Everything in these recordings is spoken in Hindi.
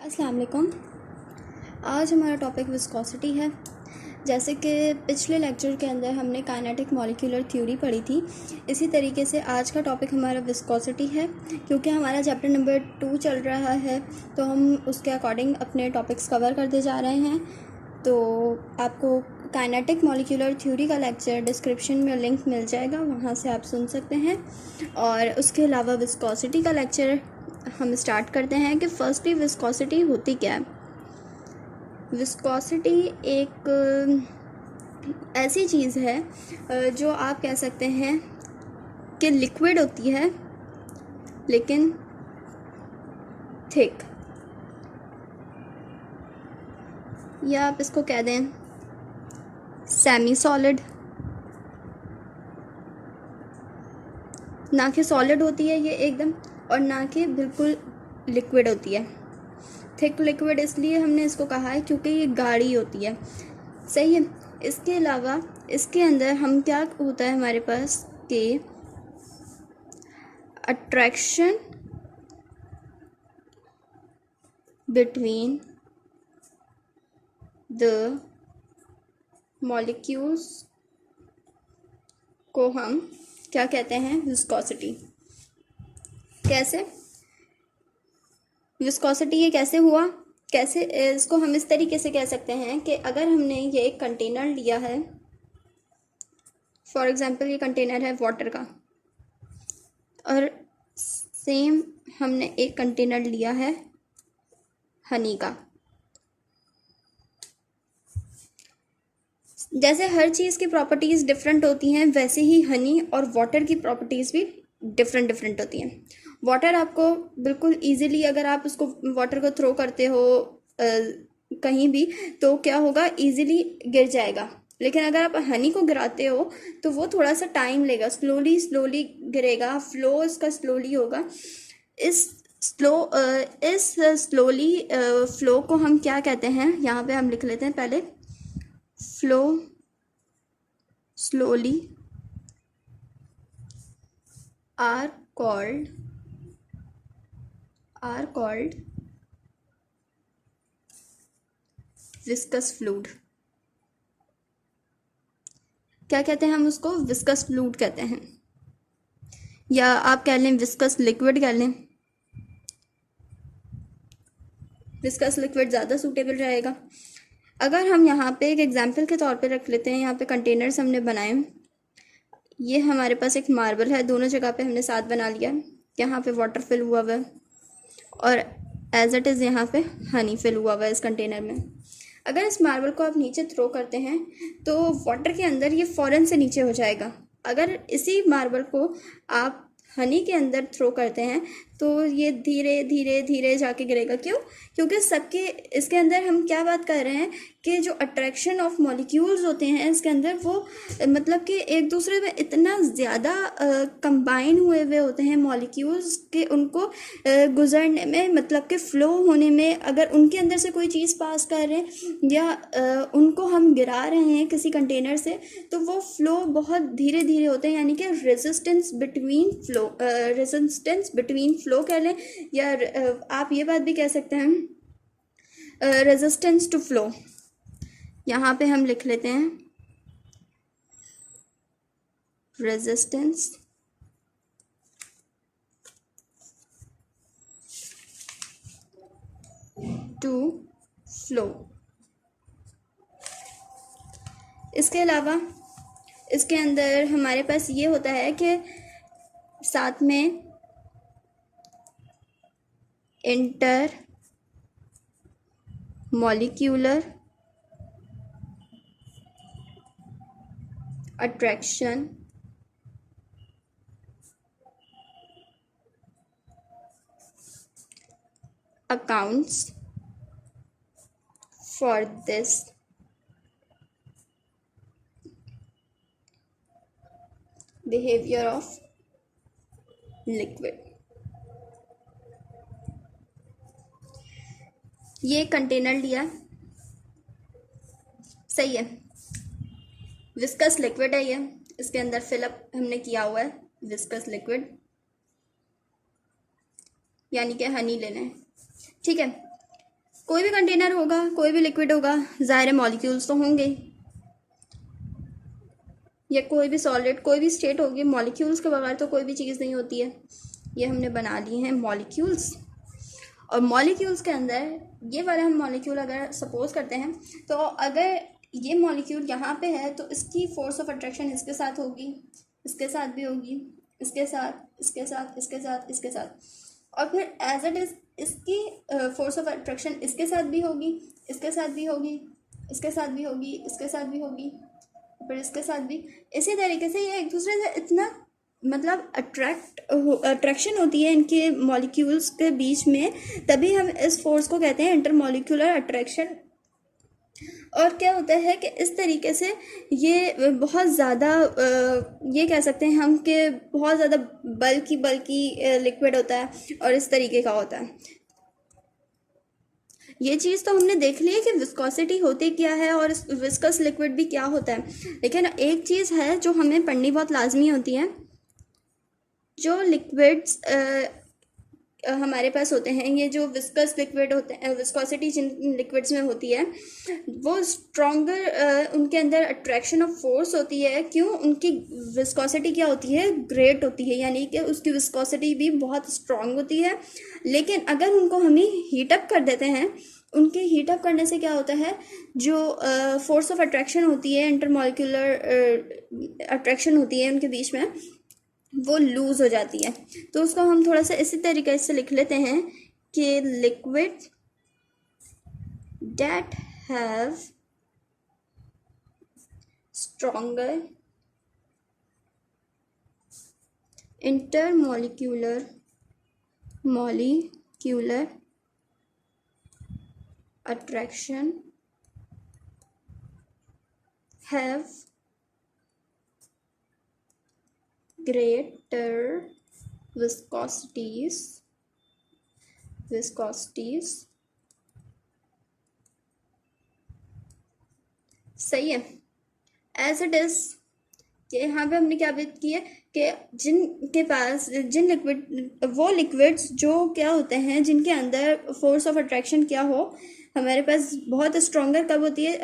अस्सलाम वालेकुम। आज हमारा टॉपिक विस्कोसिटी है। जैसे कि पिछले लेक्चर के अंदर हमने काइनेटिक मॉलिक्यूलर थ्योरी पढ़ी थी, इसी तरीके से आज का टॉपिक हमारा विस्कोसिटी है। क्योंकि हमारा चैप्टर नंबर 2 चल रहा है तो हम उसके अकॉर्डिंग अपने टॉपिक्स कवर करते जा रहे हैं। तो आपको काइनेटिक मॉलिक्यूलर थ्योरी का लेक्चर डिस्क्रिप्शन में लिंक मिल जाएगा, वहाँ से आप सुन सकते हैं। और उसके अलावा विस्कोसिटी का लेक्चर हम स्टार्ट करते हैं कि फर्स्टली विस्कोसिटी होती क्या है। विस्कोसिटी एक ऐसी चीज़ है जो आप कह सकते हैं कि लिक्विड होती है लेकिन थिक, या आप इसको कह दें सेमी सॉलिड। ना कि सॉलिड होती है ये एकदम, और ना कि बिल्कुल लिक्विड होती है। थिक लिक्विड इसलिए हमने इसको कहा है क्योंकि ये गाढ़ी होती है, सही है। इसके अलावा इसके अंदर हम क्या होता है हमारे पास कि अट्रैक्शन बिटवीन द मॉलिक्यूल्स को हम क्या कहते हैं, विस्कोसिटी। कैसे विस्कोसिटी ये कैसे हुआ, कैसे इसको हम इस तरीके से कह सकते हैं कि अगर हमने ये एक कंटेनर लिया है, फॉर एग्जांपल ये कंटेनर है वाटर का, और सेम हमने एक कंटेनर लिया है हनी का। जैसे हर चीज़ की प्रॉपर्टीज़ डिफरेंट होती हैं, वैसे ही हनी और वाटर की प्रॉपर्टीज़ भी डिफरेंट होती हैं। वाटर आपको बिल्कुल इजीली, अगर आप उसको वाटर को थ्रो करते हो कहीं भी, तो क्या होगा, इजीली गिर जाएगा। लेकिन अगर आप हनी को गिराते हो तो वो थोड़ा सा टाइम लेगा, स्लोली गिरेगा, फ्लो इसका स्लोली होगा। इस स्लोली फ्लो को हम क्या कहते हैं, यहाँ पे हम लिख लेते हैं पहले। Flow slowly are called viscous fluid। क्या कहते हैं हम उसको, विस्कस फ्लूइड कहते हैं, या आप कह लें विस्कस लिक्विड कह लें। विस्कस लिक्विड ज़्यादा सूटेबल रहेगा। अगर हम यहाँ पे एक एग्जांपल के तौर पे रख लेते हैं, यहाँ पे कंटेनर्स हमने बनाए, ये हमारे पास एक मार्बल है, दोनों जगह पे हमने साथ बना लिया। यहाँ पे वाटर फिल हुआ हुआ है और एज इट इज़ यहाँ पे हनी फिल हुआ हुआ है इस कंटेनर में। अगर इस मार्बल को आप नीचे थ्रो करते हैं तो वाटर के अंदर ये फ़ौरन से नीचे हो जाएगा। अगर इसी मार्बल को आप हनी के अंदर थ्रो करते हैं तो ये धीरे धीरे धीरे जाके गिरेगा। क्यों? क्योंकि सबके इसके अंदर हम क्या बात कर रहे हैं कि जो अट्रैक्शन ऑफ मॉलिक्यूल्स होते हैं इसके अंदर, वो मतलब कि एक दूसरे में इतना ज़्यादा कंबाइन हुए हुए होते हैं मॉलिक्यूल्स के, उनको गुजरने में, मतलब कि फ़्लो होने में, अगर उनके अंदर से कोई चीज़ पास कर रहे हैं या उनको हम गिरा रहे हैं किसी कंटेनर से, तो वो फ़्लो बहुत धीरे धीरे होते हैं। यानी कि रेजिस्टेंस बिटवीन फ़्लो कह लें, या आप ये बात भी कह सकते हैं रेजिस्टेंस टू फ़्लो। यहाँ पे हम लिख लेते हैं रेजिस्टेंस टू फ्लो। इसके अलावा इसके अंदर हमारे पास ये होता है कि साथ में inter molecular attraction accounts for this behavior of liquid। ये कंटेनर लिया, सही है, विस्कस लिक्विड है ये, इसके अंदर फिलअप हमने किया हुआ है विस्कस लिक्विड, यानी कि हनी लेना है, ठीक है। कोई भी कंटेनर होगा, कोई भी लिक्विड होगा, ज़ाहिर है मॉलिक्यूल्स तो होंगे, या कोई भी सॉलिड, कोई भी स्टेट होगी, मॉलिक्यूल्स के बगैर तो कोई भी चीज़ नहीं होती है। ये हमने बना लिए हैं मॉलिक्यूल्स। और मॉलिक्यूल्स के अंदर ये वाला हम मॉलिक्यूल अगर सपोज करते हैं, तो अगर ये मॉलिक्यूल यहाँ पे है तो इसकी फोर्स ऑफ अट्रैक्शन इसके साथ होगी, इसके साथ भी होगी, इसके साथ, इसके साथ, इसके साथ, इसके साथ, और फिर एज इट इज़ इसकी फोर्स ऑफ अट्रैक्शन इसके साथ भी होगी, इसके साथ भी होगी, इसके साथ भी होगी, इसके साथ भी होगी, फिर इसके साथ भी। इसी तरीके से ये एक दूसरे से इतना मतलब अट्रैक्शन होती है इनके मॉलिक्यूल्स के बीच में, तभी हम इस फोर्स को कहते हैं इंटरमॉलिक्यूलर अट्रैक्शन। और क्या होता है कि इस तरीके से ये बहुत ज़्यादा ये कह सकते हैं हम कि बहुत ज़्यादा बल्कि लिक्विड होता है और इस तरीके का होता है। ये चीज़ तो हमने देख ली है कि विस्कोसिटी होती क्या है और विस्कस लिक्विड भी क्या होता है, लेकिन एक चीज़ है जो हमें पढ़नी बहुत लाजमी होती है। जो लिक्विड्स हमारे पास होते हैं, ये जो विस्कस लिक्विड होते हैं, विस्कोसिटी जिन लिक्विड्स में होती है वो स्ट्रॉन्गर, उनके अंदर अट्रैक्शन ऑफ फोर्स होती है। क्यों? उनकी विस्कोसिटी क्या होती है? ग्रेट होती है, यानी कि उसकी विस्कोसिटी भी बहुत स्ट्रॉन्ग होती है। लेकिन अगर उनको हम हीटअप कर देते हैं, उनके हीटअप करने से क्या होता है, जो फोर्स ऑफ अट्रैक्शन होती है, इंटरमॉलिक्यूलर अट्रैक्शन होती है उनके बीच में, वो लूज़ हो जाती है। तो उसको हम थोड़ा सा इसी तरीके से लिख लेते हैं कि liquid that have stronger intermolecular attraction have greater viscosities सही है। एज इट इज़ कि यहाँ पे हमने क्या बात की है कि जिनके पास जिन लिक्विड्स जो क्या होते हैं, जिनके अंदर फोर्स ऑफ अट्रैक्शन क्या हो, हमारे पास बहुत स्ट्रॉन्गर कब होती है,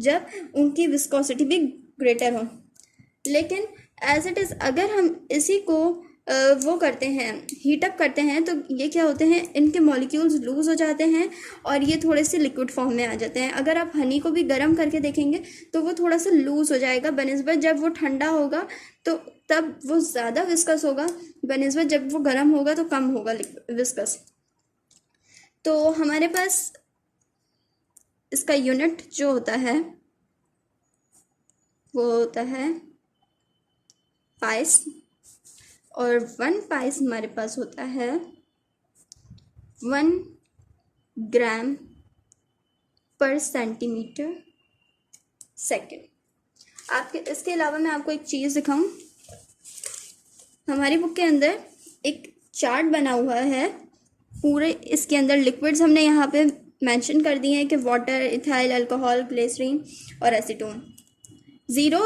जब उनकी विस्कोसिटी भी ग्रेटर हो। लेकिन एज इट इज़ अगर हम इसी को वो करते हैं, हीटअप करते हैं, तो ये क्या होते हैं, इनके मॉलिक्यूल्स लूज़ हो जाते हैं और ये थोड़े से लिक्विड फॉर्म में आ जाते हैं। अगर आप हनी को भी गर्म करके देखेंगे तो वो थोड़ा सा लूज़ हो जाएगा बनिस्बत जब वो ठंडा होगा, तो तब वो ज़्यादा विस्कस होगा, बनिस्बत जब वो गर्म होगा तो कम होगा विस्कस। तो हमारे पास इसका यूनिट जो होता है वो होता है पाइस, और 1 पाइस हमारे पास होता है 1 ग्राम पर सेंटीमीटर सेकेंड। आपके इसके अलावा मैं आपको एक चीज़ दिखाऊं, हमारी बुक के अंदर एक चार्ट बना हुआ है पूरे, इसके अंदर लिक्विड्स हमने यहाँ पे मेंशन कर दिए हैं कि वाटर, इथाइल अल्कोहल, ग्लिसरीन और एसीटोन। 0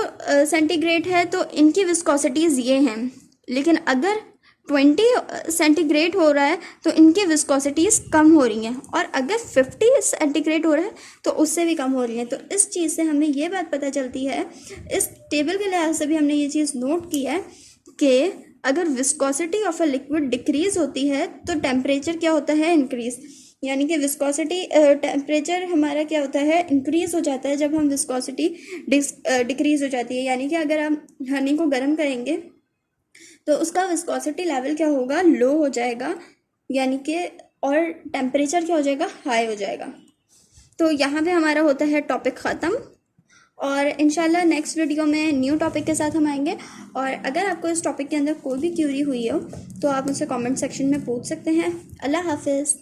सेंटीग्रेड है तो इनकी विस्कोसिटीज़ ये हैं, लेकिन अगर 20 सेंटीग्रेड हो रहा है तो इनकी विस्कोसिटीज़ कम हो रही हैं, और अगर 50 सेंटीग्रेड हो रहा है तो उससे भी कम हो रही हैं। तो इस चीज़ से हमें ये बात पता चलती है, इस टेबल के लिहाज से भी हमने ये चीज़ नोट की है कि अगर viscosity of a liquid decrease होती है तो टेम्परेचर क्या होता है, इंक्रीज़। यानी कि विस्कोसिटी टेम्परेचर हमारा क्या होता है, इंक्रीज़ हो जाता है जब हम विस्कोसिटी डिक्रीज़ हो जाती है। यानी कि अगर आप हनी को गर्म करेंगे तो उसका विस्कोसिटी लेवल क्या होगा, लो हो जाएगा, यानी कि और टेम्परेचर क्या हो जाएगा, हाई हो जाएगा। तो यहाँ पे हमारा होता है टॉपिक ख़त्म, और इंशाल्लाह नेक्स्ट वीडियो में न्यू टॉपिक के साथ हम आएंगे। और अगर आपको इस टॉपिक के अंदर कोई भी क्यूरी हुई हो तो आप मुझसे कमेंट सेक्शन में पूछ सकते हैं। अल्लाह हाफिज़।